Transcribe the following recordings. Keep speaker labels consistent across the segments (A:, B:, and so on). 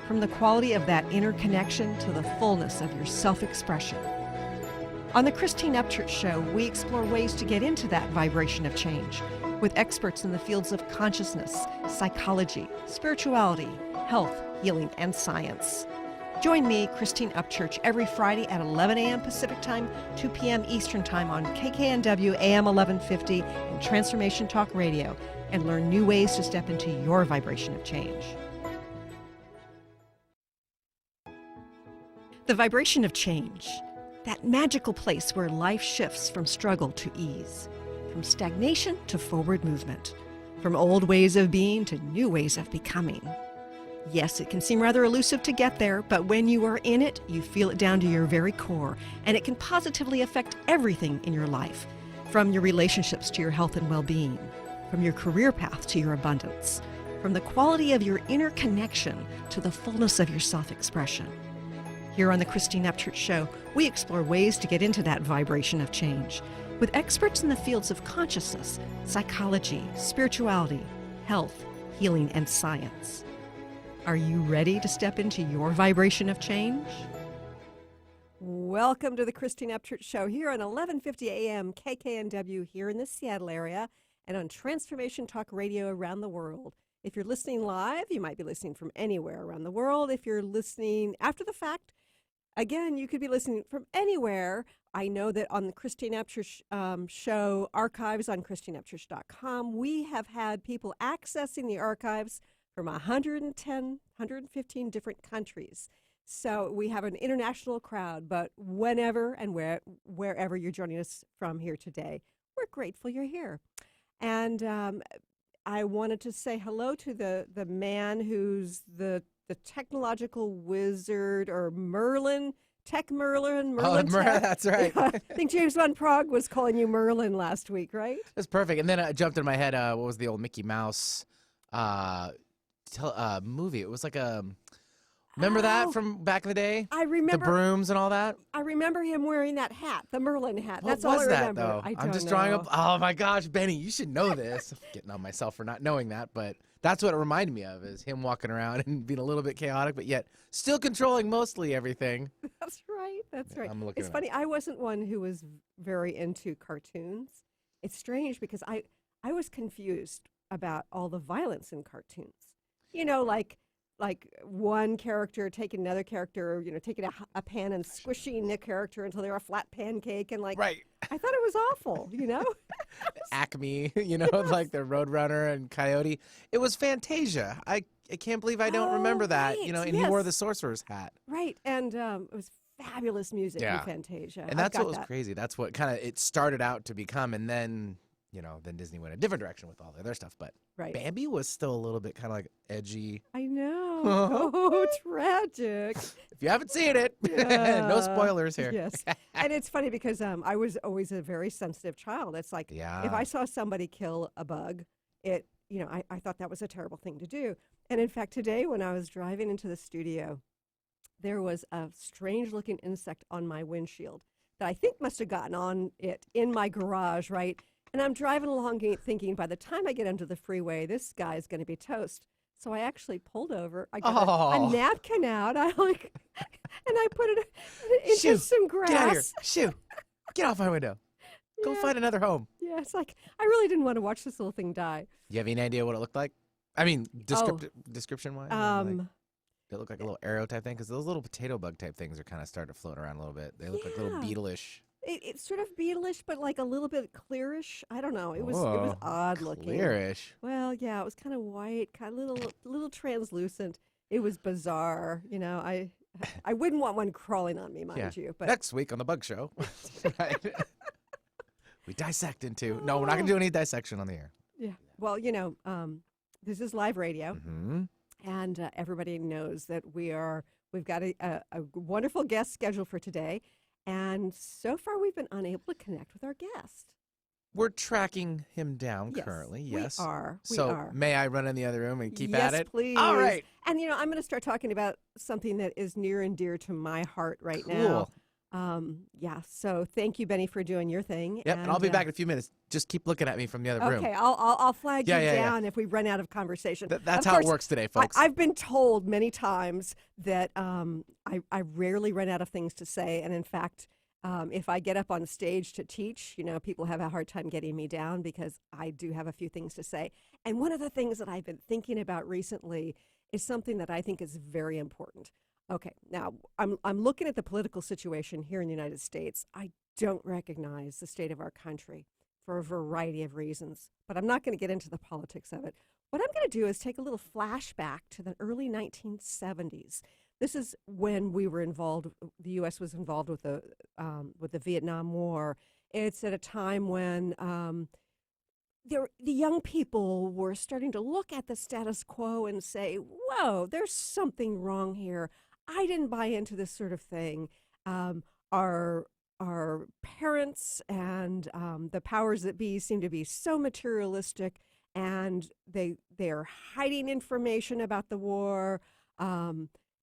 A: from the quality of that inner connection to the fullness of your self-expression. On the Christine Upchurch Show, we explore ways to get into that vibration of change with experts in the fields of consciousness, psychology, spirituality, health, healing, and science. Join me, Christine Upchurch, every Friday at 11 a.m. Pacific Time, 2 p.m. Eastern Time on KKNW AM 1150 and Transformation Talk Radio, and learn new ways to step into your vibration of change. The vibration of change, that magical place where life shifts from struggle to ease, from stagnation to forward movement, from old ways of being to new ways of becoming. Yes, it can seem rather elusive to get there, but when you are in it, you feel it down to your very core, and it can positively affect everything in your life, from your relationships to your health and well-being, from your career path to your abundance, from the quality of your inner connection to the fullness of your self-expression. Here on the Christine Upchurch Show, we explore ways to get into that vibration of change with experts in the fields of consciousness, psychology, spirituality, health, healing, and science. Are you ready to step into your vibration of change? Welcome to the Christine Upchurch Show here on 1150 AM KKNW here in the Seattle area and on Transformation Talk Radio around the world. If you're listening live, you might be listening from anywhere around the world. If you're listening after the fact, again, you could be listening from anywhere. I know that on the Christine Upchurch Show archives on ChristineUpchurch.com, we have had people accessing the archives from 115 different countries. So we have an international crowd, but whenever and wherever you're joining us from here today, we're grateful you're here. And I wanted to say hello to the man who's the technological wizard, or Merlin, Tech Merlin. Tech.
B: That's right.
A: Yeah, I think James Van Prague was calling you Merlin last week, right?
B: That's perfect. And then it jumped in my head, what was the old Mickey Mouse movie? It was like a... Remember that from back in the day?
A: I remember.
B: The brooms and all that?
A: I remember him wearing that hat, the Merlin hat.
B: What
A: That's
B: was
A: all I
B: that,
A: remember.
B: though? I'm just drawing up. Oh, my gosh, Benny, you should know this. I'm getting on myself for not knowing that, but that's what it reminded me of, is him walking around and being a little bit chaotic, but yet still controlling mostly everything.
A: That's right. That's right.
B: I'm looking
A: It's funny. I wasn't one who was very into cartoons. It's strange because I was confused about all the violence in cartoons. You know, like one character taking another character, taking a pan and squishing the character until they were a flat pancake, and
B: Right.
A: I thought it was awful,
B: Acme, like the Roadrunner and Coyote. It was Fantasia. I can't believe I don't remember that,
A: right.
B: and he wore the sorcerer's hat.
A: Right, and it was fabulous music in Fantasia.
B: And that's what was crazy. That's what kind of it started out to become, and then, then Disney went a different direction with all the other stuff. But Bambi was still a little bit kind of like edgy.
A: I know. Oh, tragic.
B: If you haven't seen it, no spoilers here.
A: Yes. And it's funny because I was always a very sensitive child. It's like if I saw somebody kill a bug, I thought that was a terrible thing to do. And in fact, today when I was driving into the studio, there was a strange-looking insect on my windshield that I think must have gotten on it in my garage, right? And I'm driving along thinking, by the time I get onto the freeway, this guy's going to be toast. So I actually pulled over. I got a napkin out. And I put it into some grass.
B: Get out of here. Shoo. Get off my window. Go find another home.
A: Yeah, it's like, I really didn't want to watch this little thing die.
B: Do you have any idea what it looked like? I mean, description-wise? Did it look like a little arrow type thing? Because those little potato bug type things are kind of starting to float around a little bit. They look like little beetle-ish.
A: It's sort of beetleish, but like a little bit clearish. I don't know. It was odd looking.
B: Clearish.
A: Well, yeah, it was kind of white, kind of little translucent. It was bizarre. I wouldn't want one crawling on me, mind you. But
B: next week on the Bug Show, right? We dissect into. No, we're not going to do any dissection on the air.
A: Yeah. Well, this is live radio,
B: and
A: everybody knows that we've got a wonderful guest scheduled for today. And so far, we've been unable to connect with our guest.
B: We're tracking him down currently, yes.
A: We are.
B: So may I run in the other room and keep at it?
A: Yes, please.
B: All right.
A: And, I'm going to start talking about something that is near and dear to my heart right now. Yeah. So thank you, Benny, for doing your thing.
B: Yep, and I'll be back in a few minutes. Just keep looking at me from the other room.
A: Okay, I'll flag
B: Yeah,
A: you
B: yeah, yeah.
A: down if we run out of conversation.
B: That's
A: Of
B: how it
A: course,
B: works today, folks.
A: I've been told many times that I rarely run out of things to say, and in fact, if I get up on stage to teach, people have a hard time getting me down because I do have a few things to say. And one of the things that I've been thinking about recently is something that I think is very important. Okay, now I'm looking at the political situation here in the United States. I don't recognize the state of our country for a variety of reasons, but I'm not going to get into the politics of it. What I'm going to do is take a little flashback to the early 1970s. This is when we were involved. The U.S. was involved with the Vietnam War. It's at a time when the young people were starting to look at the status quo and say, "Whoa, there's something wrong here. I didn't buy into this sort of thing." Our parents and the powers that be seem to be so materialistic, and they are hiding information about the war.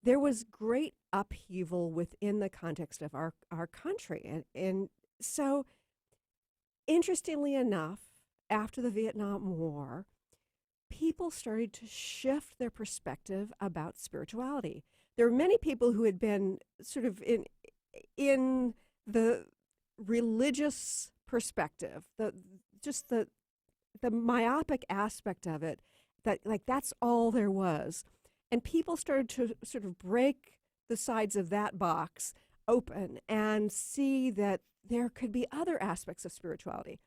A: There was great upheaval within the context of our country, and so interestingly enough, after the Vietnam War, people started to shift their perspective about spirituality. There were many people who had been sort of in the religious perspective, the myopic aspect of it, that like that's all there was. And people started to sort of break the sides of that box open and see that there could be other aspects of spirituality.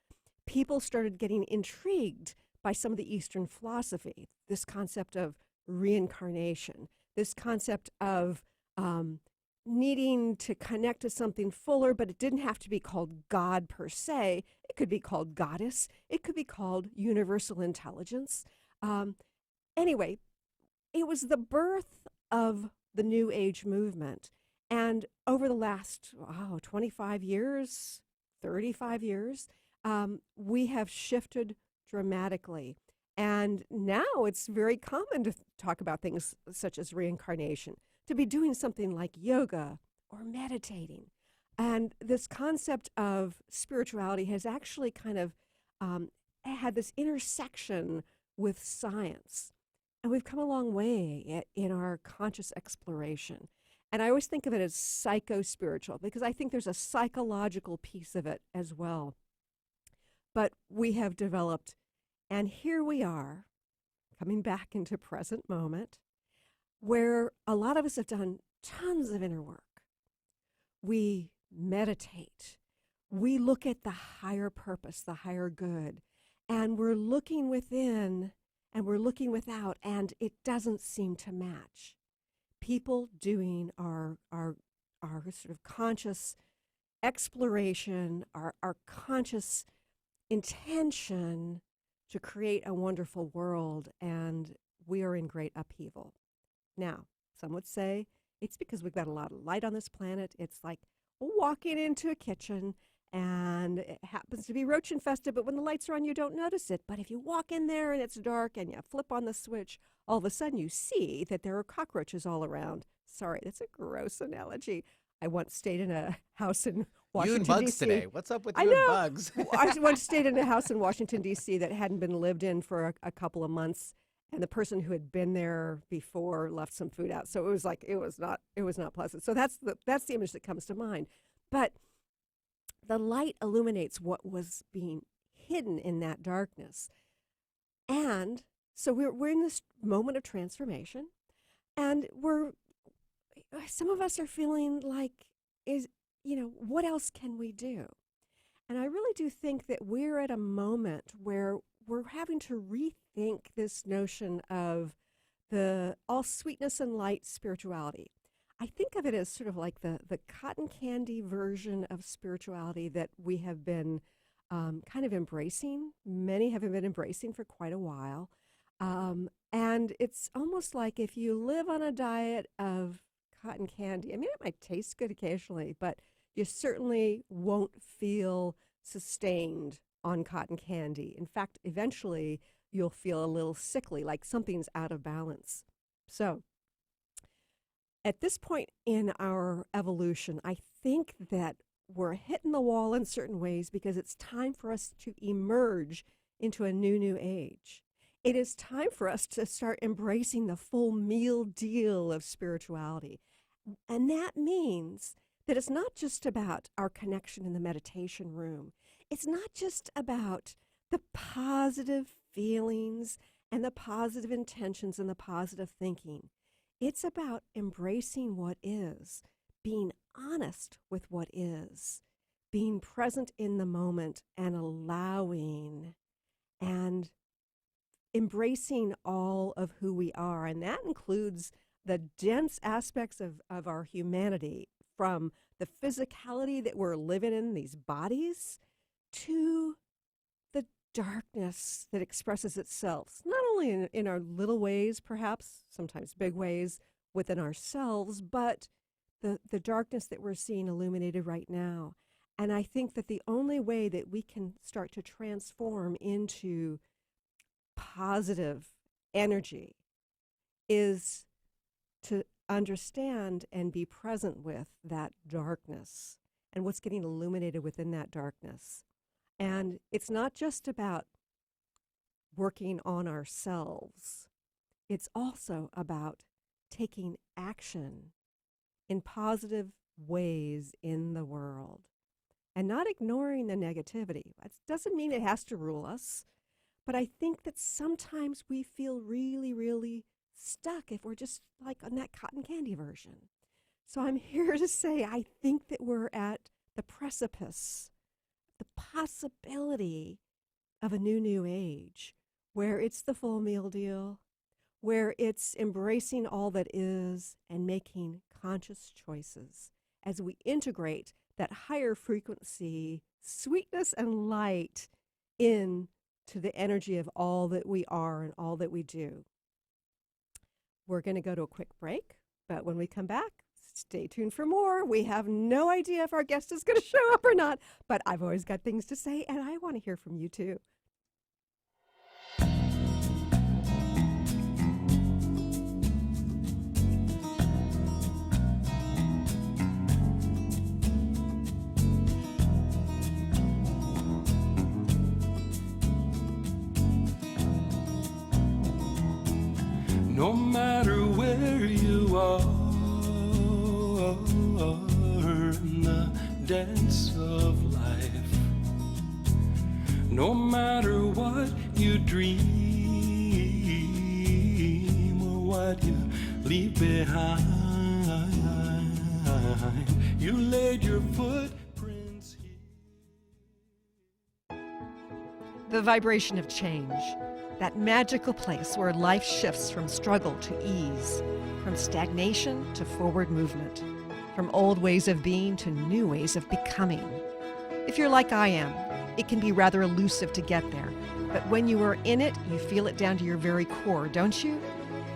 A: People started getting intrigued by some of the Eastern philosophy, this concept of reincarnation, this concept of needing to connect to something fuller, but it didn't have to be called God per se. It could be called goddess. It could be called universal intelligence. Anyway, it was the birth of the New Age movement. And over the last 25 years, 35 years, we have shifted dramatically. And now it's very common to talk about things such as reincarnation, to be doing something like yoga or meditating. And this concept of spirituality has actually kind of had this intersection with science. And we've come a long way in our conscious exploration. And I always think of it as psycho-spiritual because I think there's a psychological piece of it as well. But we have developed, and here we are, coming back into present moment, where a lot of us have done tons of inner work. We meditate. We look at the higher purpose, the higher good, and we're looking within and we're looking without, and it doesn't seem to match. People doing our sort of conscious exploration, our conscious intention to create a wonderful world, and we are in great upheaval. Now, some would say it's because we've got a lot of light on this planet. It's like walking into a kitchen and it happens to be roach infested, but when the lights are on, you don't notice it. But if you walk in there and it's dark and you flip on the switch, all of a sudden you see that there are cockroaches all around. Sorry, that's a gross analogy. I once stayed in a house in Washington,
B: You and bugs
A: D.C.
B: today. What's up with you
A: I
B: and
A: know.
B: bugs?
A: I once stayed in a house in Washington, D.C. that hadn't been lived in for a couple of months. And the person who had been there before left some food out. So it was like, it was not pleasant. So that's the image that comes to mind. But the light illuminates what was being hidden in that darkness. And so we're in this moment of transformation, and some of us are feeling like, what else can we do? And I really do think that we're at a moment where we're having to rethink this notion of the all sweetness and light spirituality. I think of it as sort of like the cotton candy version of spirituality that we have been kind of embracing. Many have been embracing for quite a while. And it's almost like if you live on a diet of cotton candy, I mean, it might taste good occasionally, but you certainly won't feel sustained on cotton candy. In fact, eventually you'll feel a little sickly, like something's out of balance. So At this point in our evolution, I think that we're hitting the wall in certain ways because it's time for us to emerge into a new age. It is time for us to start embracing the full meal deal of spirituality. And that means that it's not just about our connection in the meditation room. It's not just about the positive feelings and the positive intentions and the positive thinking. It's about embracing what is, being honest with what is, being present in the moment and allowing and embracing all of who we are. And that includes the dense aspects of our humanity, from the physicality that we're living in, these bodies, to the darkness that expresses itself, not only in our little ways, perhaps, sometimes big ways within ourselves, but the darkness that we're seeing illuminated right now. And I think that the only way that we can start to transform into positive energy is to understand and be present with that darkness and what's getting illuminated within that darkness. And it's not just about working on ourselves. It's also about taking action in positive ways in the world and not ignoring the negativity. That doesn't mean it has to rule us, but I think that sometimes we feel really stuck if we're just like on that cotton candy version. So I'm here to say I think that we're at the precipice, the possibility of a new age, where it's the full meal deal, where it's embracing all that is and making conscious choices as we integrate that higher frequency sweetness and light in to the energy of all that we are and all that we do. We're going to go to a quick break, but when we come back, stay tuned for more. We have no idea if our guest is going to show up or not, but I've always got things to say, and I want to hear from you too.
C: No matter where you are in the dance of life, no matter what you dream or what you leave behind, you laid your footprints here.
A: The vibration of change. That magical place where life shifts from struggle to ease, from stagnation to forward movement, from old ways of being to new ways of becoming. If you're like I am, it can be rather elusive to get there, but when you are in it, you feel it down to your very core, don't you?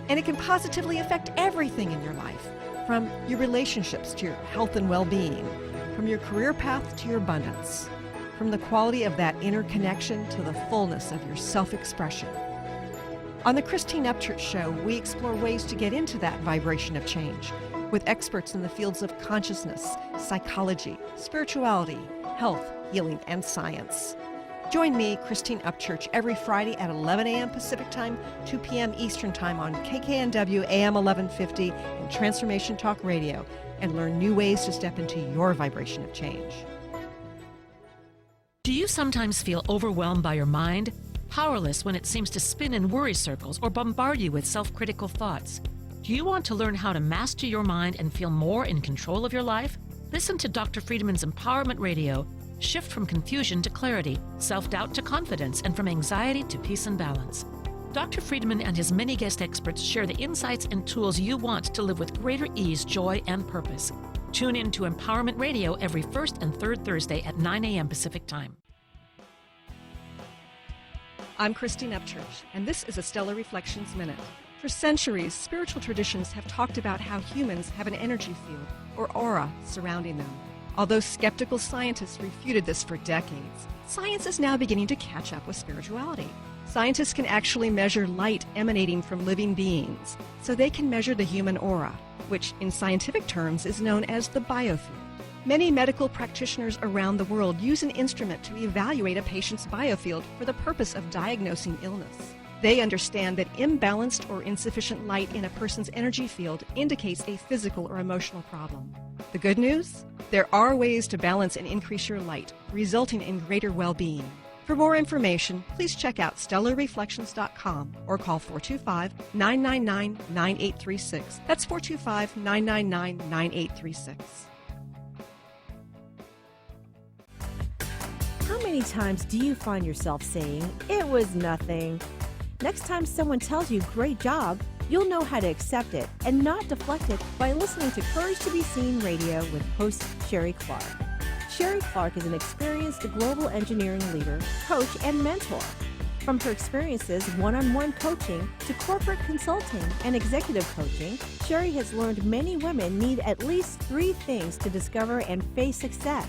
A: And it can positively affect everything in your life, from your relationships to your health and well-being, from your career path to your abundance, from the quality of that inner connection to the fullness of your self-expression. On the Christine Upchurch Show, we explore ways to get into that vibration of change with experts in the fields of consciousness, psychology, spirituality, health, healing, and science. Join me, Christine Upchurch, every Friday at 11 a.m. Pacific Time, 2 p.m. Eastern Time on KKNW AM 1150 and Transformation Talk Radio, and learn new ways to step into your vibration of change.
D: Do you sometimes feel overwhelmed by your mind? Powerless when it seems to spin in worry circles or bombard you with self-critical thoughts? Do you want to learn how to master your mind and feel more in control of your life? Listen to Dr. Friedman's Empowerment Radio. Shift from confusion to clarity, self-doubt to confidence, and from anxiety to peace and balance. Dr. Friedman and his many guest experts share the insights and tools you want to live with greater ease, joy, and purpose. Tune in to Empowerment Radio every first and third Thursday at 9 a.m. Pacific Time.
A: I'm Christine Upchurch, and this is a Stellar Reflections Minute. For centuries, spiritual traditions have talked about how humans have an energy field, or aura, surrounding them. Although skeptical scientists refuted this for decades, science is now beginning to catch up with spirituality. Scientists can actually measure light emanating from living beings, so they can measure the human aura, which in scientific terms is known as the biofield. Many medical practitioners around the world use an instrument to evaluate a patient's biofield for the purpose of diagnosing illness. They understand that imbalanced or insufficient light in a person's energy field indicates a physical or emotional problem. The good news? There are ways to balance and increase your light, resulting in greater well-being. For more information, please check out stellarreflections.com or call 425-999-9836. That's 425-999-9836.
E: How many times do you find yourself saying, "It was nothing"? Next time someone tells you, "Great job," you'll know how to accept it and not deflect it by listening to Courage to Be Seen Radio with host Sherry Clark. Sherry Clark is an experienced global engineering leader, coach, and mentor. From her experiences one-on-one coaching to corporate consulting and executive coaching, Sherry has learned many women need at least 3 things to discover and face success.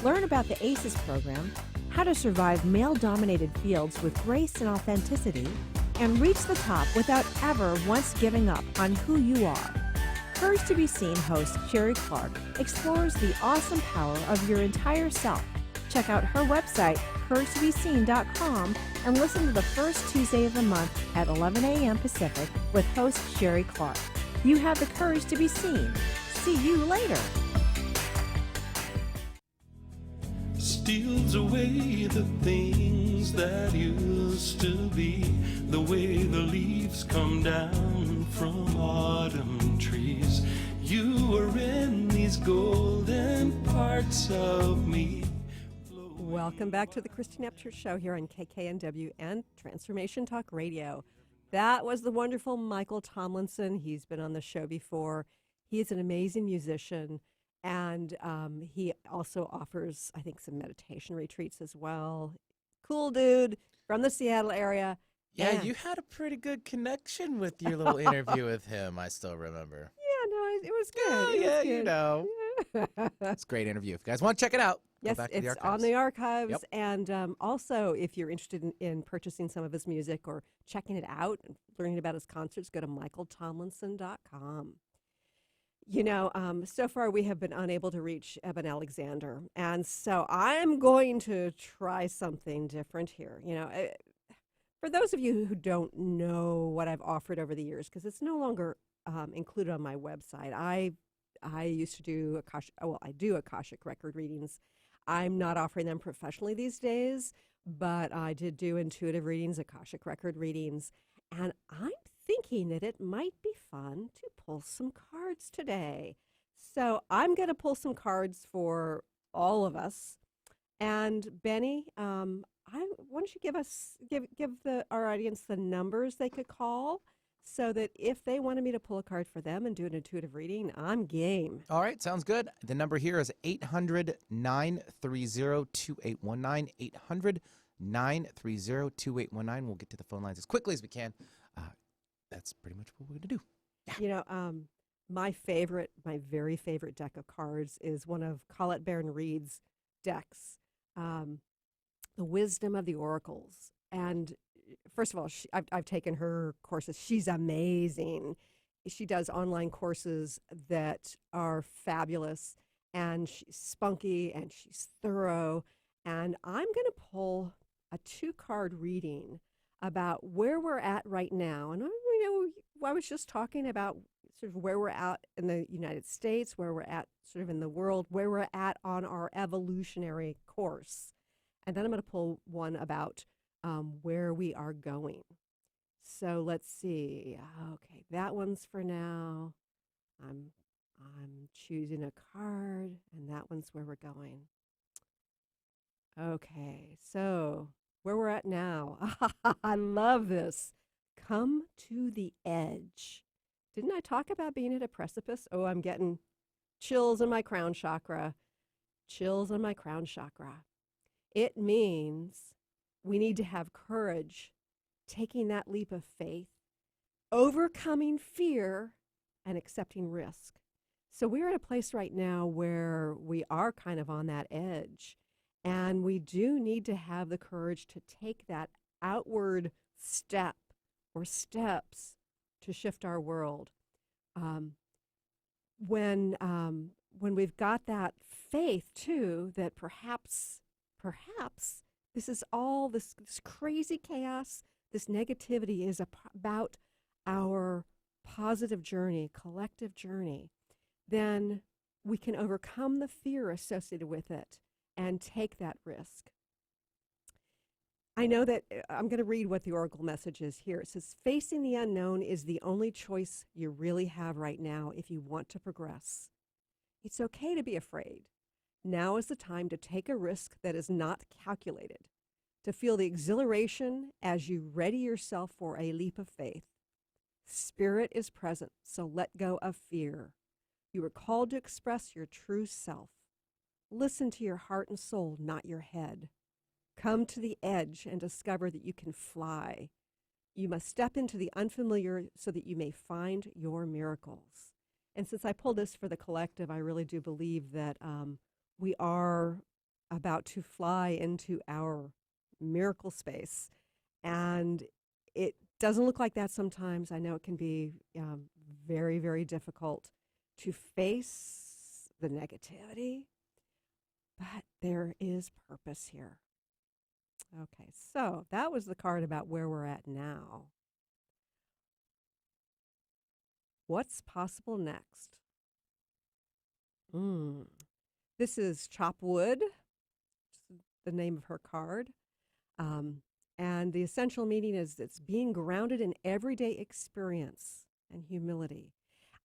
E: Learn about the ACES program, how to survive male-dominated fields with grace and authenticity, and reach the top without ever once giving up on who you are. Courage to Be Seen host Sherry Clark explores the awesome power of your entire self. Check out her website, couragetobeseen.com, and listen to the first Tuesday of the month at 11 a.m. Pacific with host Sherry Clark. You have the courage to be seen. See you later.
C: Steals away the things that used to be, the way the leaves come down from autumn trees. You are in these golden parts of me.
A: Welcome back to the Christine Upchurch Show here on KKNW and Transformation Talk Radio. That was the wonderful Michael Tomlinson. He's been on the show before. He is an amazing musician. And he also offers, I think, some meditation retreats as well. Cool dude from the Seattle area.
B: Yeah,
A: And
B: you had a pretty good connection with your little interview with him, I still remember.
A: yeah, no, it was good.
B: Oh,
A: It was
B: yeah,
A: good.
B: you know. It's a great interview. If you guys want to check it out,
A: Yes,
B: go back to the
A: it's
B: archives.
A: on the archives.
B: Yep.
A: And also, if you're interested in purchasing some of his music or checking it out and learning about his concerts, go to michaeltomlinson.com. You know, so far we have been unable to reach Eben Alexander. And so I'm going to try something different here. You know, for those of you who don't know what I've offered over the years, because it's no longer included on my website, I used to do I do Akashic record readings. I'm not offering them professionally these days, but I did do intuitive readings, Akashic record readings, and I'm thinking that it might be fun to pull some cards today. So I'm going to pull some cards for all of us. And Benny, why don't you give our audience the numbers they could call, so that if they wanted me to pull a card for them and do an intuitive reading, I'm game.
B: All right, sounds good. The number here is 800-930-2819, 800-930-2819. We'll get to the phone lines as quickly as we can. That's pretty much what we're going to do. Yeah.
A: You know, my very favorite deck of cards is one of Colette Baron Reed's decks, The Wisdom of the Oracles. And first of all, I've taken her courses. She's amazing. She does online courses that are fabulous, and she's spunky and she's thorough. And I'm going to pull a 2-card reading about where we're at right now. And I was just talking about sort of where we're at in the United States, where we're at sort of in the world, where we're at on our evolutionary course. And then I'm going to pull one about where we are going. So let's see. Okay, that one's for now. I'm choosing a card, and that one's where we're going. Okay, so where we're at now. I love this. Come to the edge. Didn't I talk about being at a precipice? Oh, I'm getting chills in my crown chakra. Chills in my crown chakra. It means we need to have courage, taking that leap of faith, overcoming fear, and accepting risk. So we're at a place right now where we are kind of on that edge, and we do need to have the courage to take that outward step or steps to shift our world. When we've got that faith too, that perhaps this is all this crazy chaos, this negativity is about our positive journey, collective journey, then we can overcome the fear associated with it and take that risk. I know that I'm going to read what the Oracle message is here. It says, facing the unknown is the only choice you really have right now if you want to progress. It's okay to be afraid. Now is the time to take a risk that is not calculated, to feel the exhilaration as you ready yourself for a leap of faith. Spirit is present, so let go of fear. You are called to express your true self. Listen to your heart and soul, not your head. Come to the edge and discover that you can fly. You must step into the unfamiliar so that you may find your miracles. And since I pulled this for the collective, I really do believe that we are about to fly into our miracle space. And it doesn't look like that sometimes. I know it can be very, very difficult to face the negativity, but there is purpose here. Okay, so that was the card about where we're at now. What's possible next? This is Chop Wood, the name of her card. And the essential meaning is it's being grounded in everyday experience and humility.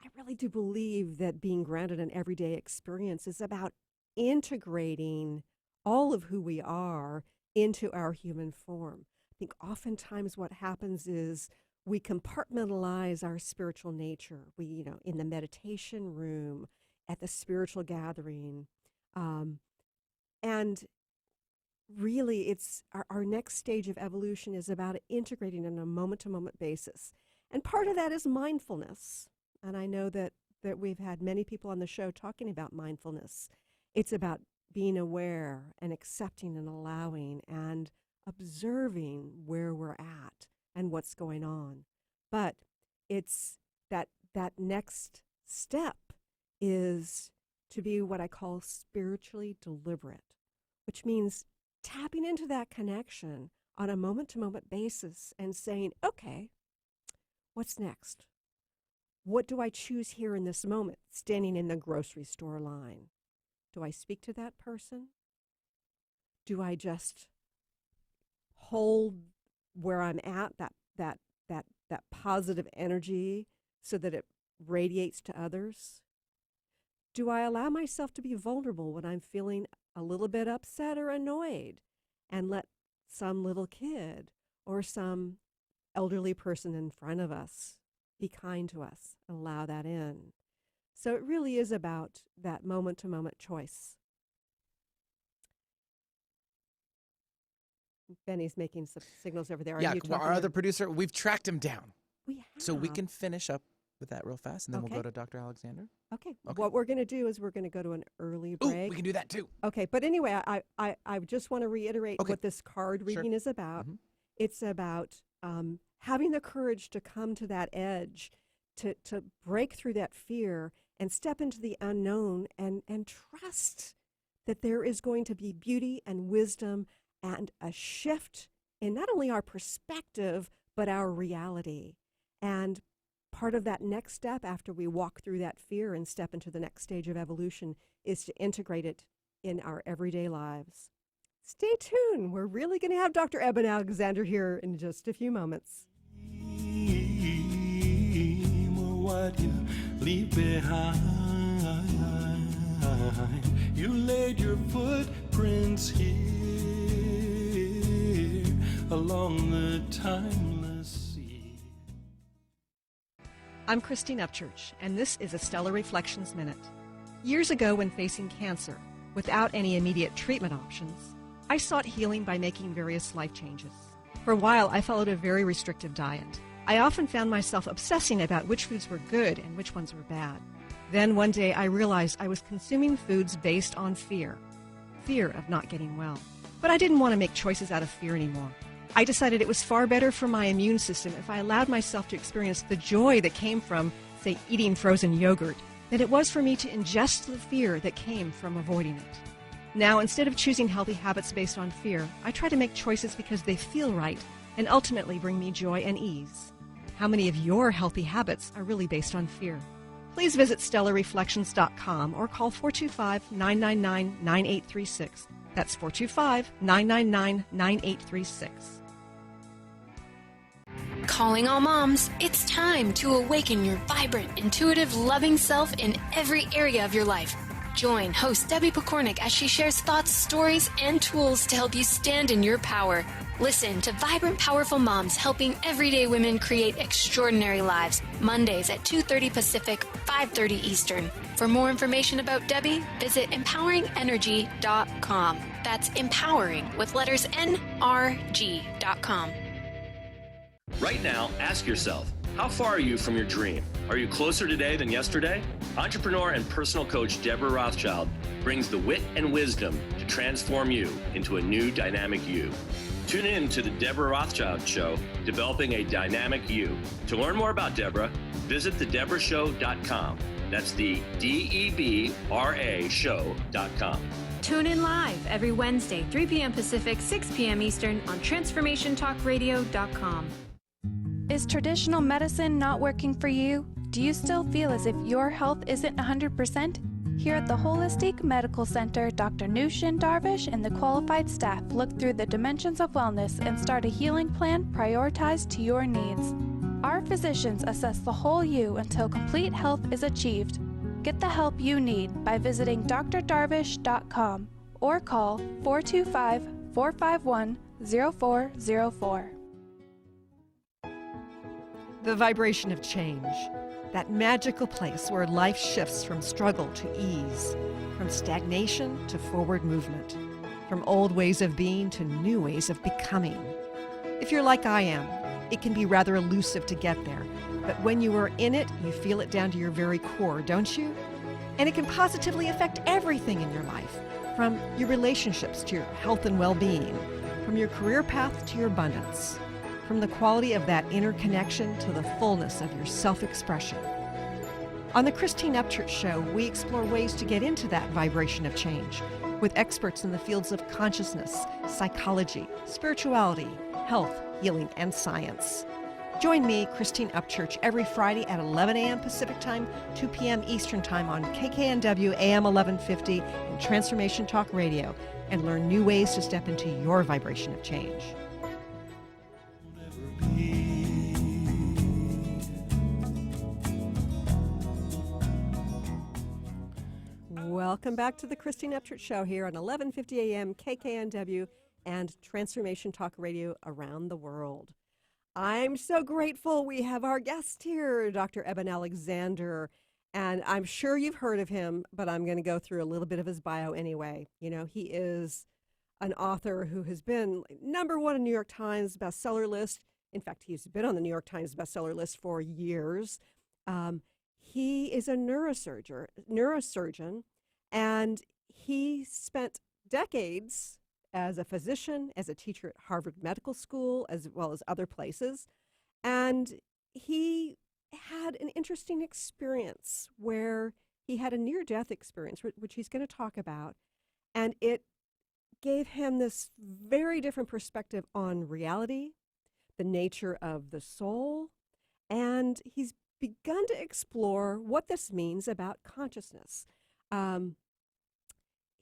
A: I really do believe that being grounded in everyday experience is about integrating all of who we are into our human form. I think oftentimes what happens is we compartmentalize our spiritual nature. We, in the meditation room, at the spiritual gathering. And really, it's our next stage of evolution is about integrating on a moment-to-moment basis. And part of that is mindfulness. And I know that we've had many people on the show talking about mindfulness. It's about being aware and accepting and allowing and observing where we're at and what's going on. But it's that next step is to be what I call spiritually deliberate, which means tapping into that connection on a moment-to-moment basis and saying, okay, what's next? What do I choose here in this moment, standing in the grocery store line? Do I speak to that person? Do I just hold where I'm at, that positive energy so that it radiates to others? Do I allow myself to be vulnerable when I'm feeling a little bit upset or annoyed and let some little kid or some elderly person in front of us be kind to us and allow that in? So it really is about that moment-to-moment choice. Benny's making some signals over there.
B: Yeah, our other producer, we've tracked him down.
A: We have.
B: So we can finish up with that real fast, and then we'll go to Dr. Alexander.
A: Okay. What we're going to do is we're going to go to an early break.
B: Ooh, we can do that too.
A: Okay, but anyway, I just want to reiterate what this card reading is about. Mm-hmm. It's about having the courage to come to that edge, to break through that fear and step into the unknown and trust that there is going to be beauty and wisdom and a shift in not only our perspective, but our reality. And part of that next step after we walk through that fear and step into the next stage of evolution is to integrate it in our everyday lives. Stay tuned. We're really going to have Dr. Eben Alexander here in just a few moments.
C: What you leave behind, you laid your footprints here along the timeless sea.
A: I'm Christine Upchurch, and this is a Stellar Reflections Minute. Years ago, when facing cancer, without any immediate treatment options, I sought healing by making various life changes. For a while, I followed a very restrictive diet. I often found myself obsessing about which foods were good and which ones were bad. Then one day I realized I was consuming foods based on fear of not getting well. But I didn't want to make choices out of fear anymore. I decided it was far better for my immune system if I allowed myself to experience the joy that came from, say, eating frozen yogurt, than it was for me to ingest the fear that came from avoiding it. Now, instead of choosing healthy habits based on fear, I try to make choices because they feel right and ultimately bring me joy and ease. How many of your healthy habits are really based on fear? Please visit stellarreflections.com or call 425-999-9836. That's 425-999-9836.
F: Calling all moms, it's time to awaken your vibrant, intuitive, loving self in every area of your life. Join host Debbie Pokornik as she shares thoughts, stories, and tools to help you stand in your power. Listen to Vibrant, Powerful Moms helping everyday women create extraordinary lives. Mondays at 2:30 Pacific, 5:30 Eastern. For more information about Debbie, visit empoweringenergy.com. That's empowering with letters NRG.com.
G: Right now, ask yourself, how far are you from your dream? Are you closer today than yesterday? Entrepreneur and personal coach Deborah Rothschild brings the wit and wisdom to transform you into a new dynamic you. Tune in to the Deborah Rothschild Show, Developing a Dynamic You. To learn more about Deborah, visit thedeborahshow.com. That's the DEBRA show.com.
H: Tune in live every Wednesday, 3 p.m. Pacific, 6 p.m. Eastern on TransformationTalkRadio.com.
I: Is traditional medicine not working for you? Do you still feel as if your health isn't 100%? Here at the Holistic Medical Center, Dr. Nushin Darvish and the qualified staff look through the dimensions of wellness and start a healing plan prioritized to your needs. Our physicians assess the whole you until complete health is achieved. Get the help you need by visiting drdarvish.com or call 425-451-0404.
A: The vibration of change, that magical place where life shifts from struggle to ease, from stagnation to forward movement, from old ways of being to new ways of becoming. If you're like I am, it can be rather elusive to get there, but when you are in it, you feel it down to your very core, don't you? And it can positively affect everything in your life, from your relationships to your health and well-being, from your career path to your abundance, from the quality of that inner connection to the fullness of your self-expression. On the Christine Upchurch Show, we explore ways to get into that vibration of change with experts in the fields of consciousness, psychology, spirituality, health, healing, and science. Join me, Christine Upchurch, every Friday at 11 a.m. Pacific Time, 2 p.m. Eastern Time on KKNW AM 1150 and Transformation Talk Radio, and learn new ways to step into your vibration of change. Welcome back to the Christine Upchurch Show here on 1150 AM KKNW and Transformation Talk Radio around the world. I'm so grateful we have our guest here, Dr. Eben Alexander, and I'm sure you've heard of him, but I'm going to go through a little bit of his bio anyway. You know, he is an author who has been number one in New York Times bestseller list. In fact, he's been on the New York Times bestseller list for years. He is a neurosurgeon, and he spent decades as a physician, as a teacher at Harvard Medical School, as well as other places. And he had an interesting experience where he had a near-death experience, which he's going to talk about. And it gave him this very different perspective on reality, the nature of the soul, and he's begun to explore what this means about consciousness.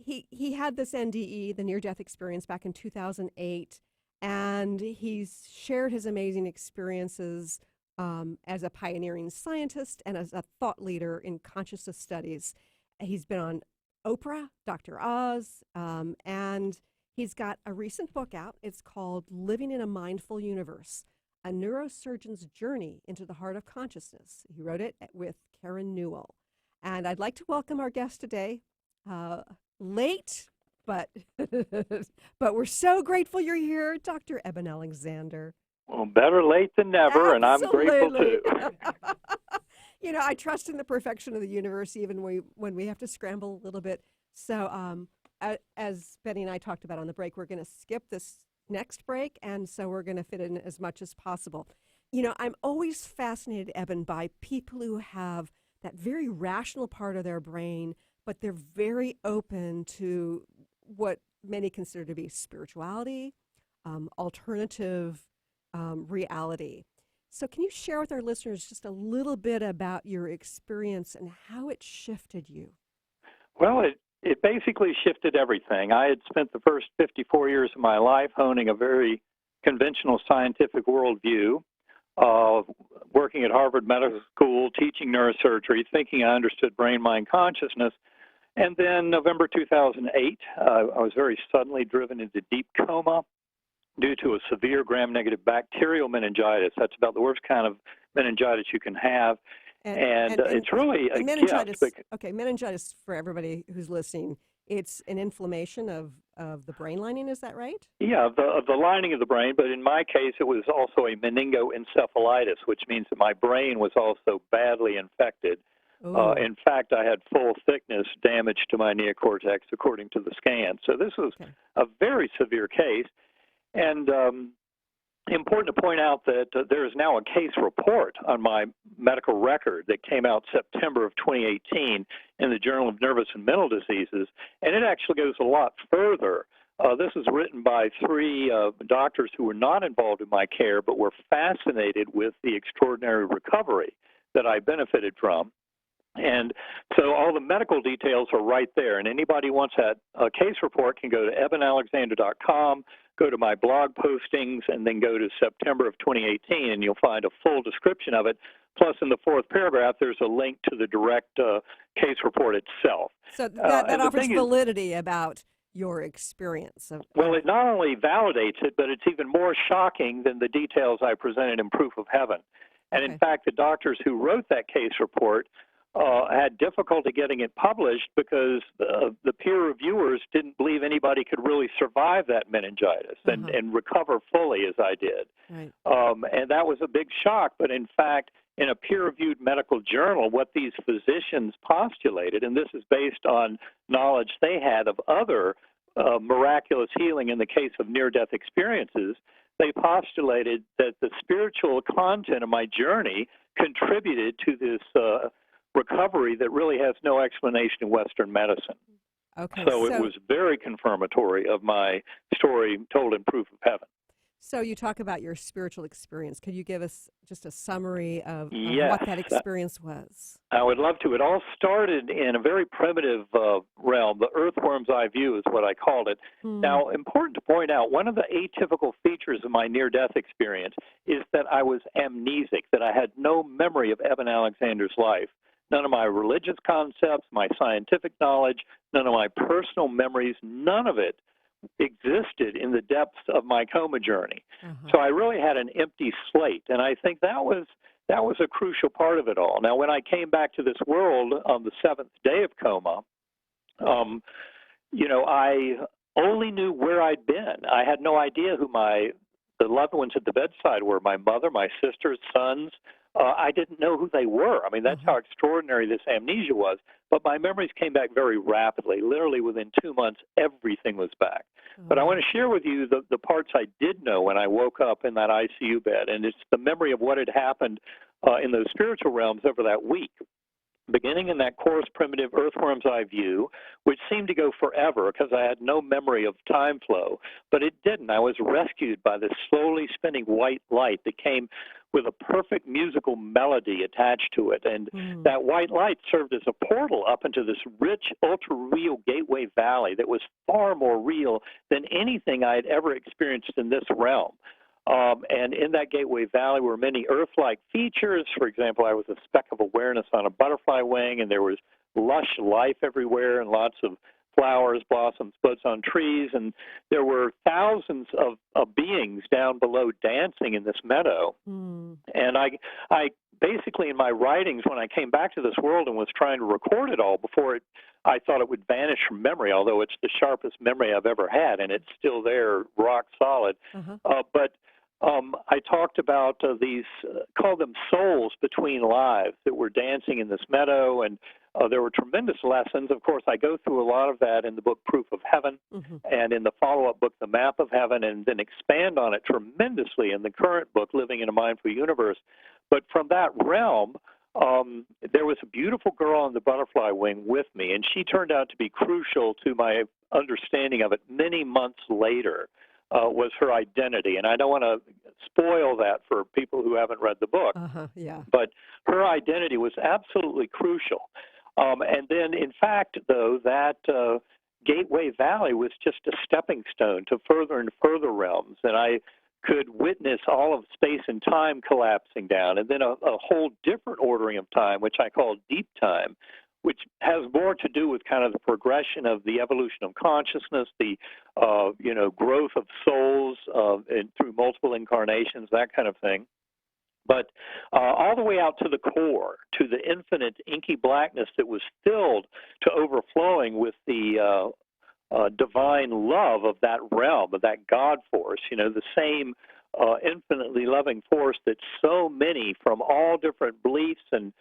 A: He had this NDE, the near-death experience, back in 2008, and he's shared his amazing experiences as a pioneering scientist and as a thought leader in consciousness studies. He's been on Oprah, Dr. Oz, and he's got a recent book out. It's called Living in a Mindful Universe, A Neurosurgeon's Journey into the Heart of Consciousness. He wrote it with Karen Newell. And I'd like to welcome our guest today. Late, but we're so grateful you're here, Dr. Eben Alexander.
J: Well, better late than never, and I'm grateful too.
A: You know, I trust in the perfection of the universe, even when we have to scramble a little bit. So, as Benny and I talked about on the break, we're going to skip this next break, and so we're going to fit in as much as possible. You know, I'm always fascinated, Eben, by people who have that very rational part of their brain, but they're very open to what many consider to be spirituality, alternative reality. So can you share with our listeners just a little bit about your experience and how it shifted you?
J: Well, it basically shifted everything. I had spent the first 54 years of my life honing a very conventional scientific worldview, working at Harvard Medical School, teaching neurosurgery, thinking I understood brain-mind consciousness. And then November 2008, I was very suddenly driven into deep coma due to a severe gram-negative bacterial meningitis. That's about the worst kind of meningitis you can have. And it's really a
A: meningitis,
J: gift.
A: Okay, meningitis, for everybody who's listening, it's an inflammation of the brain lining, is that right?
J: Yeah, the lining of the brain, but in my case, it was also a meningoencephalitis, which means that my brain was also badly infected. In fact, I had full thickness damage to my neocortex, according to the scan. So this was a very severe case. And important to point out that there is now a case report on my medical record that came out September of 2018 in the Journal of Nervous and Mental Diseases, and it actually goes a lot further. This was written by 3 doctors who were not involved in my care but were fascinated with the extraordinary recovery that I benefited from. And so all the medical details are right there, and anybody who wants that case report can go to ebenalexander.com, go to my blog postings, and then go to September of 2018, and you'll find a full description of it. Plus, in the 4th paragraph, there's a link to the direct case report itself.
A: So that offers validity about your experience.
J: Well, it not only validates it, but it's even more shocking than the details I presented in Proof of Heaven. And in fact, the doctors who wrote that case report had difficulty getting it published because the peer reviewers didn't believe anybody could really survive that meningitis and recover fully as I did.
A: Right.
J: And that was a big shock. But in fact, in a peer-reviewed medical journal, what these physicians postulated, and this is based on knowledge they had of other miraculous healing in the case of near-death experiences, they postulated that the spiritual content of my journey contributed to this recovery that really has no explanation in Western medicine.
A: Okay,
J: so it was very confirmatory of my story told in Proof of Heaven.
A: So you talk about your spiritual experience. Could you give us just a summary of
J: Yes,
A: what that experience was?
J: I would love to. It all started in a very primitive realm. The earthworm's eye view is what I called it. Now, important to point out, one of the atypical features of my near-death experience is that I was amnesic, that I had no memory of Eben Alexander's life. None of my religious concepts, my scientific knowledge, none of my personal memories, none of it existed in the depths of my coma journey. So I really had an empty slate, and I think that was a crucial part of it all. Now, when I came back to this world on the 7th day of coma, I only knew where I'd been. I had no idea who the loved ones at the bedside were, my mother, my sisters, sons. I didn't know who they were. I mean, that's how extraordinary this amnesia was. But my memories came back very rapidly. Literally within 2 months, everything was back. But I want to share with you the parts I did know when I woke up in that ICU bed, and it's the memory of what had happened in those spiritual realms over that week. Beginning in that coarse, primitive earthworm's eye view, which seemed to go forever because I had no memory of time flow, but it didn't. I was rescued by this slowly spinning white light that came with a perfect musical melody attached to it. And that white light served as a portal up into this rich, ultra-real gateway valley that was far more real than anything I had ever experienced in this realm. And in that gateway valley were many Earth-like features. For example, I was a speck of awareness on a butterfly wing, and there was lush life everywhere and lots of flowers, blossoms, buds on trees. And there were thousands of beings down below dancing in this meadow. And I basically, in my writings, when I came back to this world and was trying to record it all I thought it would vanish from memory, although it's the sharpest memory I've ever had, and it's still there, rock solid. But I talked about these, called them souls between lives that were dancing in this meadow, and there were tremendous lessons. Of course, I go through a lot of that in the book Proof of Heaven and in the follow-up book, The Map of Heaven, and then expand on it tremendously in the current book, Living in a Mindful Universe. But from that realm, there was a beautiful girl on the butterfly wing with me, and she turned out to be crucial to my understanding of it many months later, was her identity. And I don't want to spoil that for people who haven't read the book, but her identity was absolutely crucial. And then, in fact, though, that Gateway Valley was just a stepping stone to further and further realms. And I could witness all of space and time collapsing down, and then a whole different ordering of time, which I call deep time, which has more to do with kind of the progression of the evolution of consciousness, the growth of souls and through multiple incarnations, that kind of thing. But all the way out to the core, to the infinite inky blackness that was filled to overflowing with the divine love of that realm, of that God force, the same infinitely loving force that so many from all different beliefs and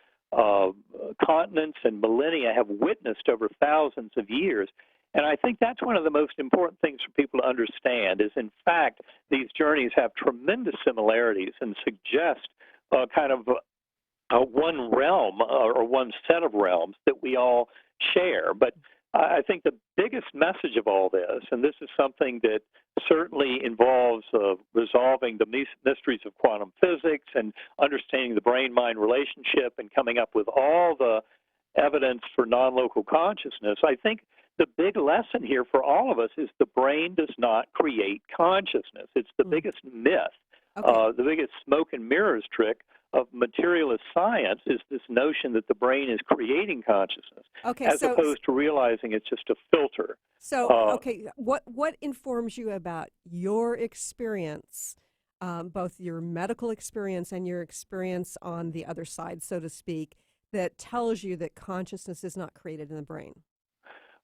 J: continents and millennia have witnessed over thousands of years. And I think that's one of the most important things for people to understand is, in fact, these journeys have tremendous similarities and suggest kind of one realm or one set of realms that we all share. But I think the biggest message of all this, and this is something that certainly involves resolving the mysteries of quantum physics and understanding the brain-mind relationship and coming up with all the evidence for non-local consciousness, I think the big lesson here for all of us is the brain does not create consciousness. It's the biggest myth, the biggest smoke and mirrors trick of materialist science is this notion that the brain is creating consciousness, as opposed to realizing it's just a filter.
A: So, what informs you about your experience, both your medical experience and your experience on the other side, so to speak, that tells you that consciousness is not created in the brain?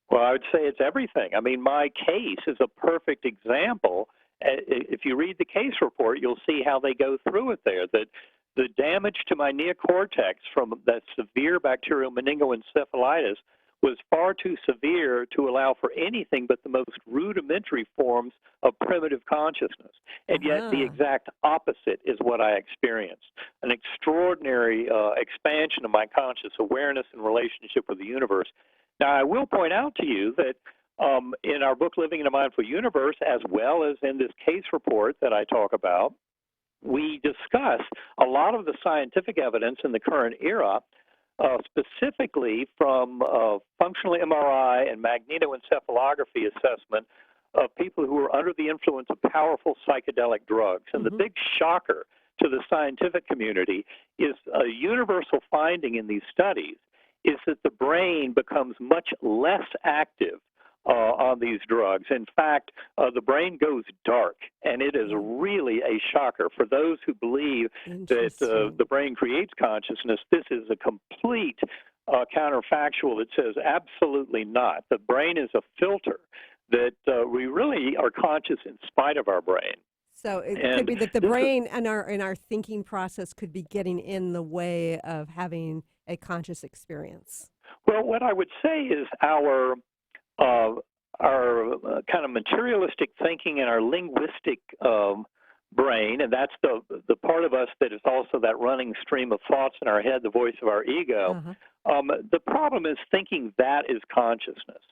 J: Well, I would say it's everything. I mean, my case is a perfect example. If you read the case report, you'll see how they go through it there, that the damage to my neocortex from that severe bacterial meningoencephalitis was far too severe to allow for anything but the most rudimentary forms of primitive consciousness. And yet the exact opposite is what I experienced, an extraordinary expansion of my conscious awareness and relationship with the universe. Now, I will point out to you that in our book, Living in a Mindful Universe, as well as in this case report that I talk about, we discuss a lot of the scientific evidence in the current era, specifically from functional MRI and magnetoencephalography assessment of people who are under the influence of powerful psychedelic drugs. And the big shocker to the scientific community is a universal finding in these studies is that the brain becomes much less active on these drugs. In fact, the brain goes dark, and it is really a shocker. For those who believe that the brain creates consciousness, this is a complete counterfactual that says absolutely not. The brain is a filter, that we really are conscious in spite of our brain.
A: So it could be that the brain and our thinking process could be getting in the way of having a conscious experience.
J: Well, what I would say is our kind of materialistic thinking and our linguistic brain, and that's the part of us that is also that running stream of thoughts in our head, the voice of our ego. The problem is thinking that is consciousness,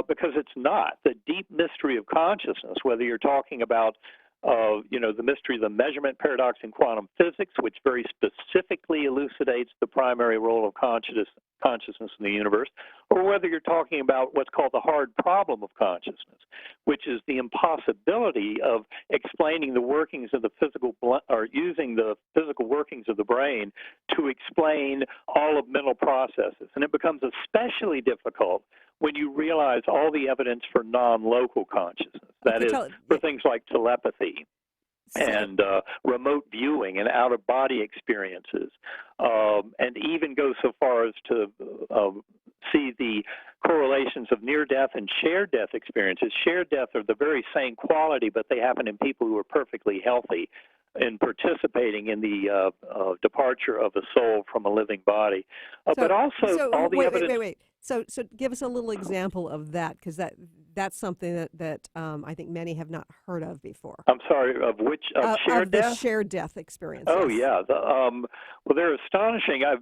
J: because it's not. The deep mystery of consciousness, whether you're talking about the mystery of the measurement paradox in quantum physics, which very specifically elucidates the primary role of consciousness in the universe, or whether you're talking about what's called the hard problem of consciousness, which is the impossibility of explaining the workings of the physical, or using the physical workings of the brain to explain all of mental processes. And it becomes especially difficult when you realize all the evidence for non-local consciousness. That is, for things like telepathy and remote viewing and out-of-body experiences, and even go so far as to see the correlations of near-death and shared-death experiences. Shared death are the very same quality, but they happen in people who are perfectly healthy. in participating in the departure of a soul from a living body. But also all the evidence.
A: Wait. So give us a little example of that, because that's something that I think many have not heard of before.
J: I'm sorry, of which shared death?
A: The shared death experience.
J: Oh
A: yes.
J: yeah, well they're astonishing. I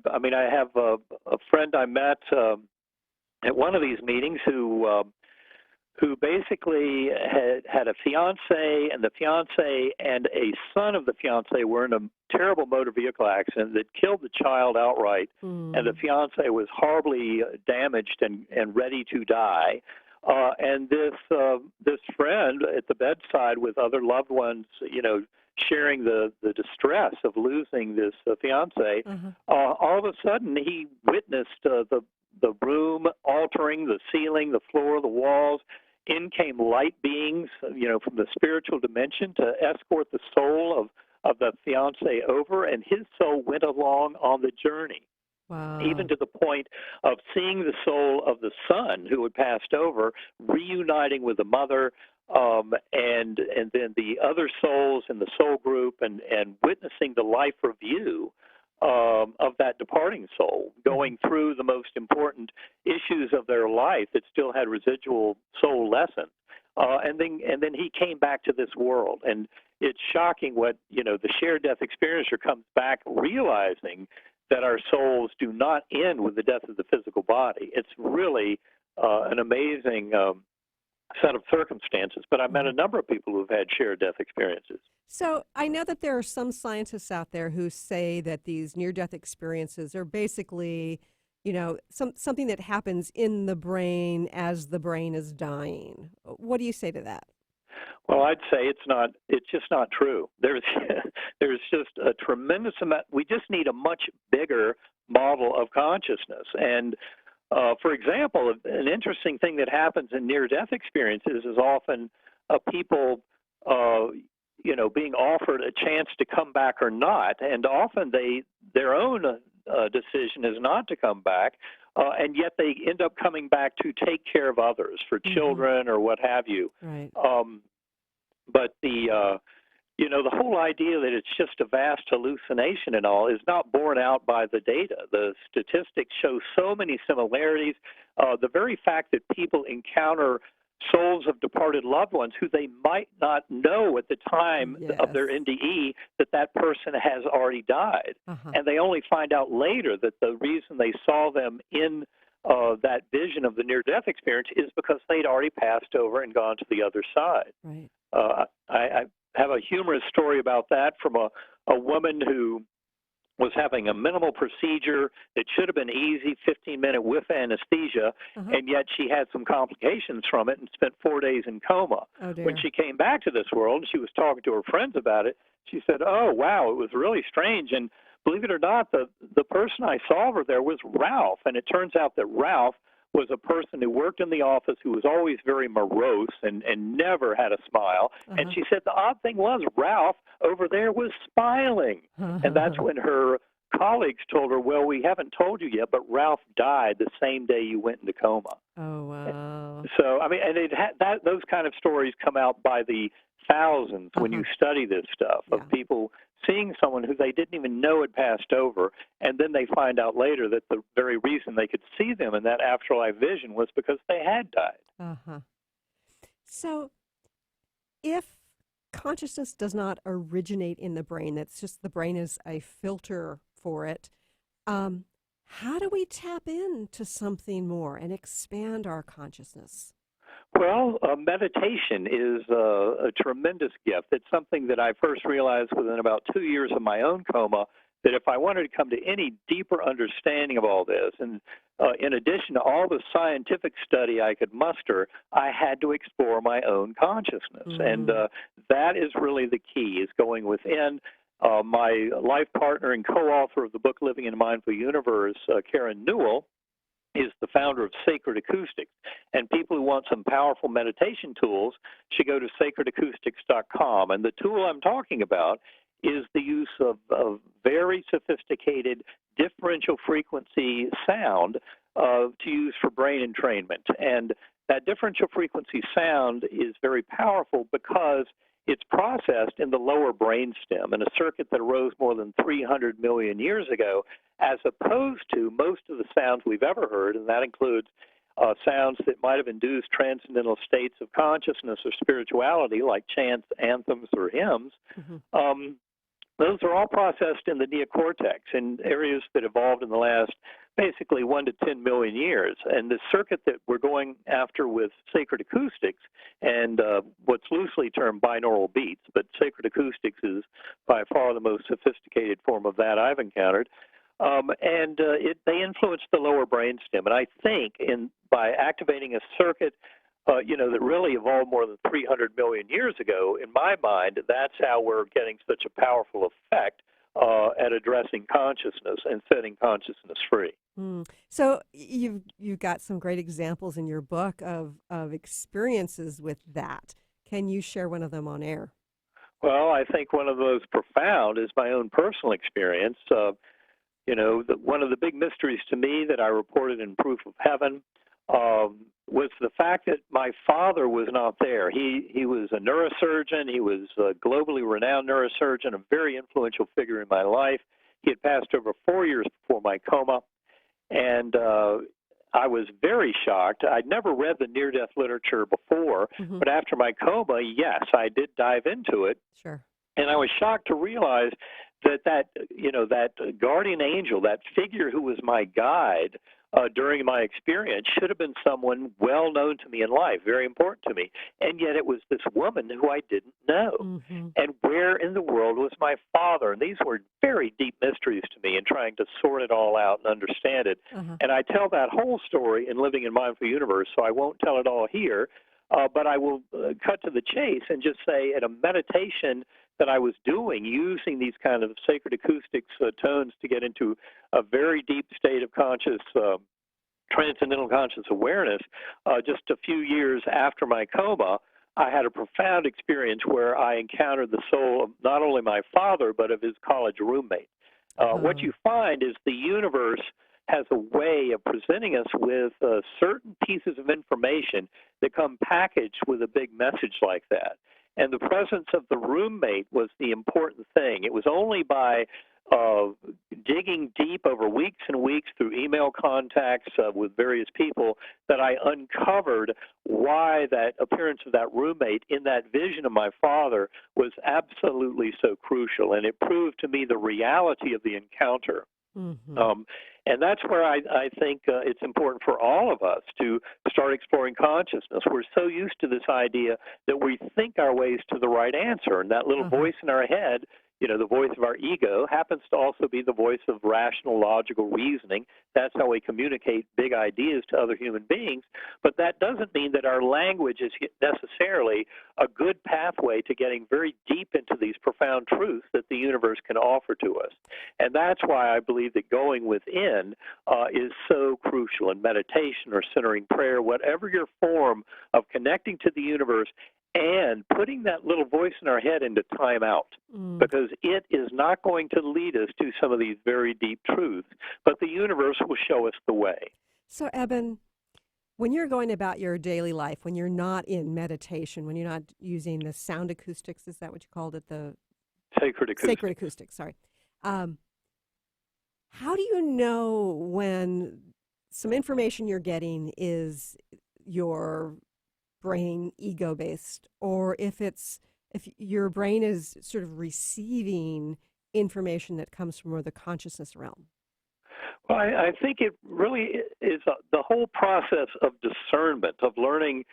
J: have a friend I met at one of these meetings who basically had a fiance, and the fiance and a son of the fiance were in a terrible motor vehicle accident that killed the child outright, and the fiance was horribly damaged and ready to die. And this friend at the bedside with other loved ones, sharing the distress of losing this fiance, all of a sudden he witnessed the room altering, the ceiling, the floor, the walls. In came light beings, from the spiritual dimension to escort the soul of the fiance over, and his soul went along on the journey.
A: Wow.
J: Even to the point of seeing the soul of the son who had passed over, reuniting with the mother, and then the other souls in the soul group, and witnessing the life review of that departing soul, going through the most important issues of their life that still had residual soul lessons. And then he came back to this world. And it's shocking what, the shared death experiencer comes back realizing that our souls do not end with the death of the physical body. It's really an amazing set of circumstances. But I met a number of people who have had shared death experiences.
A: So I know that there are some scientists out there who say that these near-death experiences are basically, something that happens in the brain as the brain is dying. What do you say to that?
J: Well, I'd say it's just not true. There's just a tremendous amount. We just need a much bigger model of consciousness. And for example, an interesting thing that happens in near-death experiences is often people, being offered a chance to come back or not, and often their own decision is not to come back, and yet they end up coming back to take care of others, for children or what have you.
A: Right.
J: But the whole idea that it's just a vast hallucination and all is not borne out by the data. The statistics show so many similarities. The very fact that people encounter souls of departed loved ones who they might not know at the time of their NDE that person has already died. And they only find out later that the reason they saw them in that vision of the near-death experience is because they'd already passed over and gone to the other side.
A: Right.
J: I have a humorous story about that from a woman who was having a minimal procedure that should have been easy, 15-minute with anesthesia, and yet she had some complications from it and spent 4 days in coma.
A: Oh, dear.
J: When she came back to this world, she was talking to her friends about it. She said, "Oh, wow, it was really strange." And believe it or not, the person I saw over there was Ralph, and it turns out that Ralph was a person who worked in the office who was always very morose and never had a smile. And she said the odd thing was Ralph over there was smiling. And that's when her colleagues told her, "Well, we haven't told you yet, but Ralph died the same day you went into coma."
A: Oh, wow.
J: So, and those kind of stories come out by the thousands when you study this stuff, of people seeing someone who they didn't even know had passed over, and then they find out later that the very reason they could see them in that afterlife vision was because they had died.
A: So if consciousness does not originate in the brain, that's just the brain is a filter for it, how do we tap into something more and expand our consciousness?
J: Well, meditation is a tremendous gift. It's something that I first realized within about 2 years of my own coma, that if I wanted to come to any deeper understanding of all this, and in addition to all the scientific study I could muster, I had to explore my own consciousness. And that is really the key, is going within. My life partner and co-author of the book Living in a Mindful Universe, Karen Newell, is the founder of Sacred Acoustics. And people who want some powerful meditation tools should go to sacredacoustics.com. And the tool I'm talking about is the use of very sophisticated differential frequency sound to use for brain entrainment. And that differential frequency sound is very powerful because it's processed in the lower brainstem in a circuit that arose more than 300 million years ago, as opposed to most of the sounds we've ever heard, and that includes sounds that might have induced transcendental states of consciousness or spirituality, like chants, anthems, or hymns. Those are all processed in the neocortex in areas that evolved in the last basically 1 to 10 million years. And the circuit that we're going after with sacred acoustics and what's loosely termed binaural beats, but sacred acoustics is by far the most sophisticated form of that I've encountered. They influence the lower brainstem. And I think by activating a circuit that really evolved more than 300 million years ago, in my mind, that's how we're getting such a powerful effect at addressing consciousness and setting consciousness free.
A: So you've got some great examples in your book of experiences with that. Can you share one of them on air?
J: Well, I think one of the most profound is my own personal experience. One of the big mysteries to me that I reported in Proof of Heaven was the fact that my father was not there. He was a neurosurgeon. He was a globally renowned neurosurgeon, a very influential figure in my life. He had passed over 4 years before my coma, and I was very shocked. I'd never read the near-death literature before, but after my coma, yes, I did dive into it.
A: Sure.
J: And I was shocked to realize that guardian angel, that figure who was my guide during my experience, should have been someone well known to me in life, very important to me. And yet it was this woman who I didn't know. And where in the world was my father? And these were very deep mysteries to me in trying to sort it all out and understand it. And I tell that whole story in Living in Mindful Universe, so I won't tell it all here. But I will cut to the chase and just say at a meditation that I was doing, using these kind of sacred acoustics tones to get into a very deep state of conscious, transcendental conscious awareness, just a few years after my coma, I had a profound experience where I encountered the soul of not only my father, but of his college roommate. What you find is the universe has a way of presenting us with certain pieces of information that come packaged with a big message like that. And the presence of the roommate was the important thing. It was only by digging deep over weeks and weeks through email contacts with various people that I uncovered why that appearance of that roommate in that vision of my father was absolutely so crucial. And it proved to me the reality of the encounter. And that's where I think it's important for all of us to start exploring consciousness. We're so used to this idea that we think our ways to the right answer, and that little voice in our head, the voice of our ego, happens to also be the voice of rational, logical reasoning. That's how we communicate big ideas to other human beings. But that doesn't mean that our language is necessarily a good pathway to getting very deep into these profound truths that the universe can offer to us. And that's why I believe that going within is so crucial in meditation or centering prayer, whatever your form of connecting to the universe, and putting that little voice in our head into timeout, because it is not going to lead us to some of these very deep truths, but the universe will show us the way.
A: So, Eben, when you're going about your daily life, when you're not in meditation, when you're not using the sound acoustics, is that what you called it? The
J: sacred acoustics.
A: Sacred acoustics, sorry. How do you know when some information you're getting is your brain ego-based, or if your brain is sort of receiving information that comes from the consciousness realm?
J: Well, I think it really is the whole process of discernment, of learning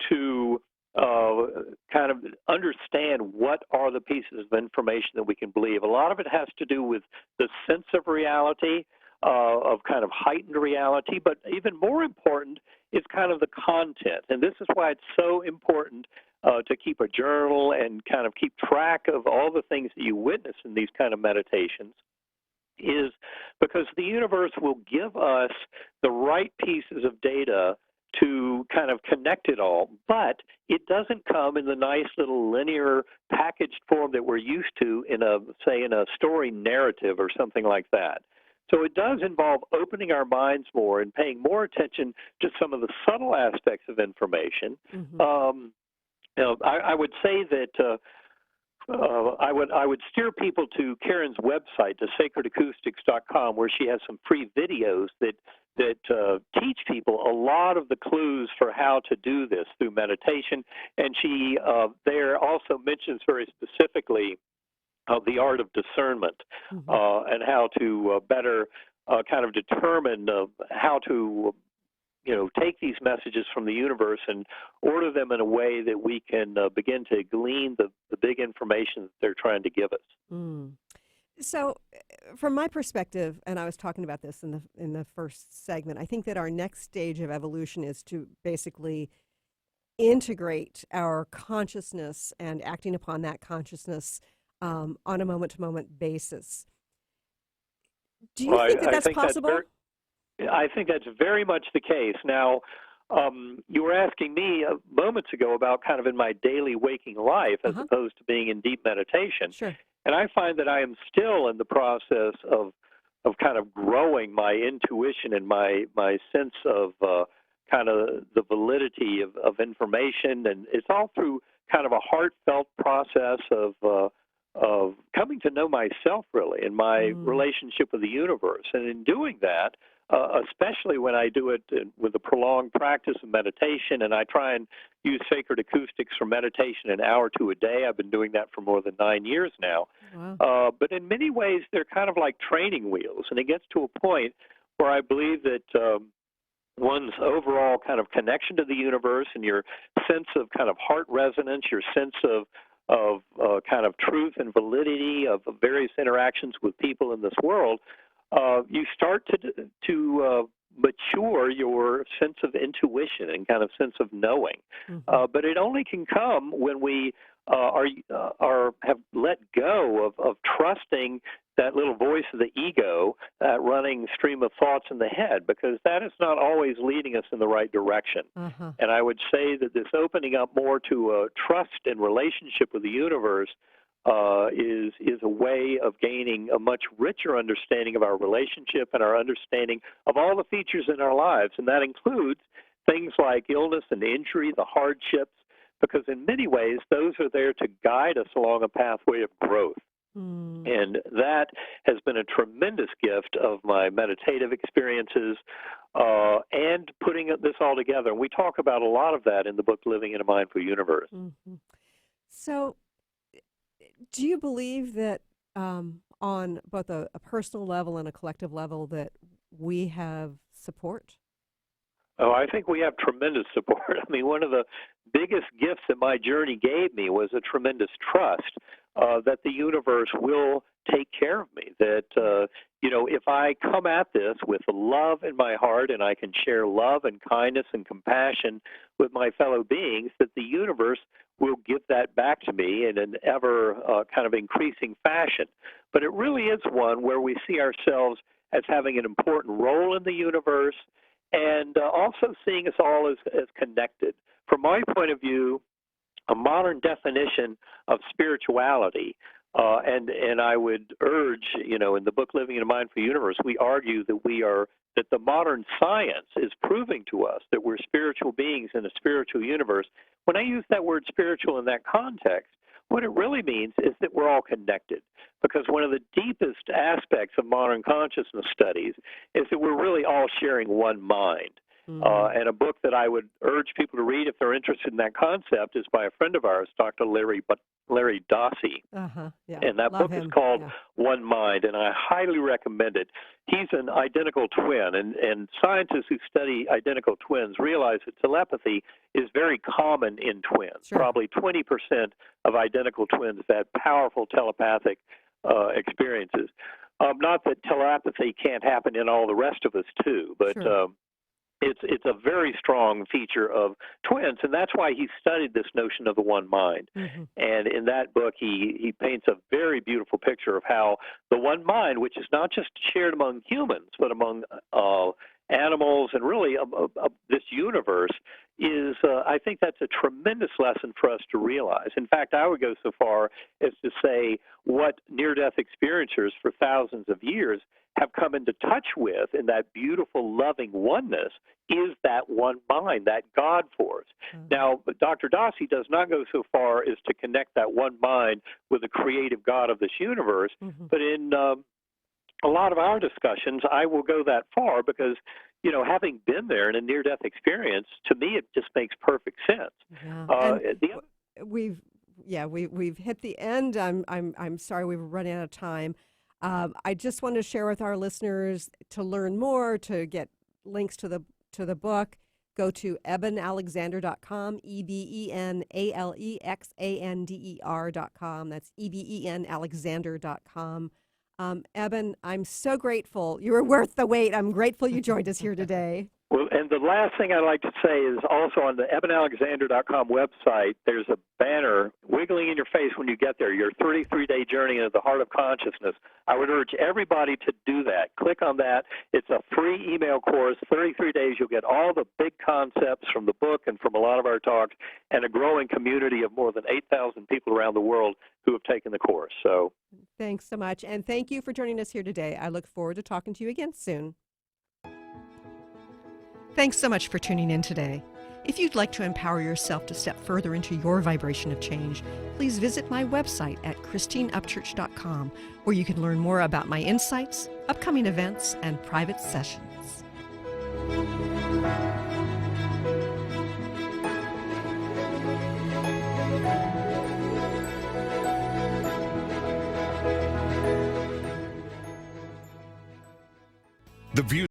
J: to kind of understand what are the pieces of information that we can believe. A lot of it has to do with the sense of reality, of kind of heightened reality, but even more important is kind of the content. And this is why it's so important to keep a journal and kind of keep track of all the things that you witness in these kind of meditations, is because the universe will give us the right pieces of data to kind of connect it all, but it doesn't come in the nice little linear packaged form that we're used to in a story narrative or something like that. So it does involve opening our minds more and paying more attention to some of the subtle aspects of information. I would say that I would steer people to Karen's website, to sacredacoustics.com, where she has some free videos that teach people a lot of the clues for how to do this through meditation. And she there also mentions very specifically the art of discernment, and how to better kind of determine how to take these messages from the universe and order them in a way that we can begin to glean the big information that they're trying to give us.
A: So, from my perspective, and I was talking about this in the first segment, I think that our next stage of evolution is to basically integrate our consciousness and acting upon that consciousness on a moment-to-moment basis. Do you think that that's possible?
J: I think that's very much the case. Now, you were asking me moments ago about kind of in my daily waking life as opposed to being in deep meditation.
A: Sure.
J: And I find that I am still in the process of kind of growing my intuition and my sense of kind of the validity of information. And it's all through kind of a heartfelt process of coming to know myself, really, and my relationship with the universe. And in doing that, especially when I do it with a prolonged practice of meditation, and I try and use sacred acoustics for meditation an hour to a day. I've been doing that for more than 9 years now.
A: Wow.
J: But in many ways, they're kind of like training wheels, and it gets to a point where I believe that one's overall kind of connection to the universe and your sense of kind of heart resonance, your sense of kind of truth and validity of various interactions with people in this world, you start to mature your sense of intuition and kind of sense of knowing. But it only can come when we have let go of trusting that little voice of the ego, that running stream of thoughts in the head, because that is not always leading us in the right direction. And I would say that this opening up more to trust and relationship with the universe is a way of gaining a much richer understanding of our relationship and our understanding of all the features in our lives. And that includes things like illness and injury, the hardships, because in many ways those are there to guide us along a pathway of growth. And that has been a tremendous gift of my meditative experiences and putting this all together. And we talk about a lot of that in the book, Living in a Mindful Universe.
A: So, do you believe that on both a personal level and a collective level that we have support?
J: Oh, I think we have tremendous support. I mean, one of the biggest gifts that my journey gave me was a tremendous trust that the universe will take care of me, that, if I come at this with love in my heart and I can share love and kindness and compassion with my fellow beings, that the universe will give that back to me in an ever kind of increasing fashion. But it really is one where we see ourselves as having an important role in the universe and also seeing us all as connected. From my point of view, a modern definition of spirituality, and I would urge, in the book Living in a Mindful Universe, we argue that the modern science is proving to us that we're spiritual beings in a spiritual universe. When I use that word spiritual in that context, what it really means is that we're all connected, because one of the deepest aspects of modern consciousness studies is that we're really all sharing one mind. And a book that I would urge people to read if they're interested in that concept is by a friend of ours, Dr. Larry Dossey.
A: Yeah.
J: And that
A: Love
J: book
A: him.
J: is called One Mind, and I highly recommend it. He's an identical twin, and scientists who study identical twins realize that telepathy is very common in twins.
A: Sure.
J: Probably 20% of identical twins have had powerful telepathic experiences. Not that telepathy can't happen in all the rest of us, too, but
A: Sure.
J: It's a very strong feature of twins, and that's why he studied this notion of the one mind. And in that book, he paints a very beautiful picture of how the one mind, which is not just shared among humans, but among animals and really this universe, is, I think that's a tremendous lesson for us to realize. In fact, I would go so far as to say what near-death experiencers for thousands of years have come into touch with in that beautiful, loving oneness is that one mind, that God force. Now, Dr. Dossi does not go so far as to connect that one mind with the creative God of this universe, but in a lot of our discussions, I will go that far because, having been there in a near-death experience, to me, it just makes perfect sense.
A: We've hit the end. I'm sorry we've run out of time. I just want to share with our listeners to learn more, to get links to the book. Go to ebenalexander.com, EbenAlexander.com. That's EbenAlexander.com. Eben, I'm so grateful. You were worth the wait. I'm grateful you joined us here today.
J: Well, and the last thing I'd like to say is also on the EbenAlexander.com website, there's a banner wiggling in your face when you get there, your 33-day journey into the heart of consciousness. I would urge everybody to do that. Click on that. It's a free email course, 33 days. You'll get all the big concepts from the book and from a lot of our talks and a growing community of more than 8,000 people around the world who have taken the course. So,
A: thanks so much, and thank you for joining us here today. I look forward to talking to you again soon. Thanks so much for tuning in today. If you'd like to empower yourself to step further into your vibration of change, please visit my website at christineupchurch.com, where you can learn more about my insights, upcoming events, and private sessions.
K: The view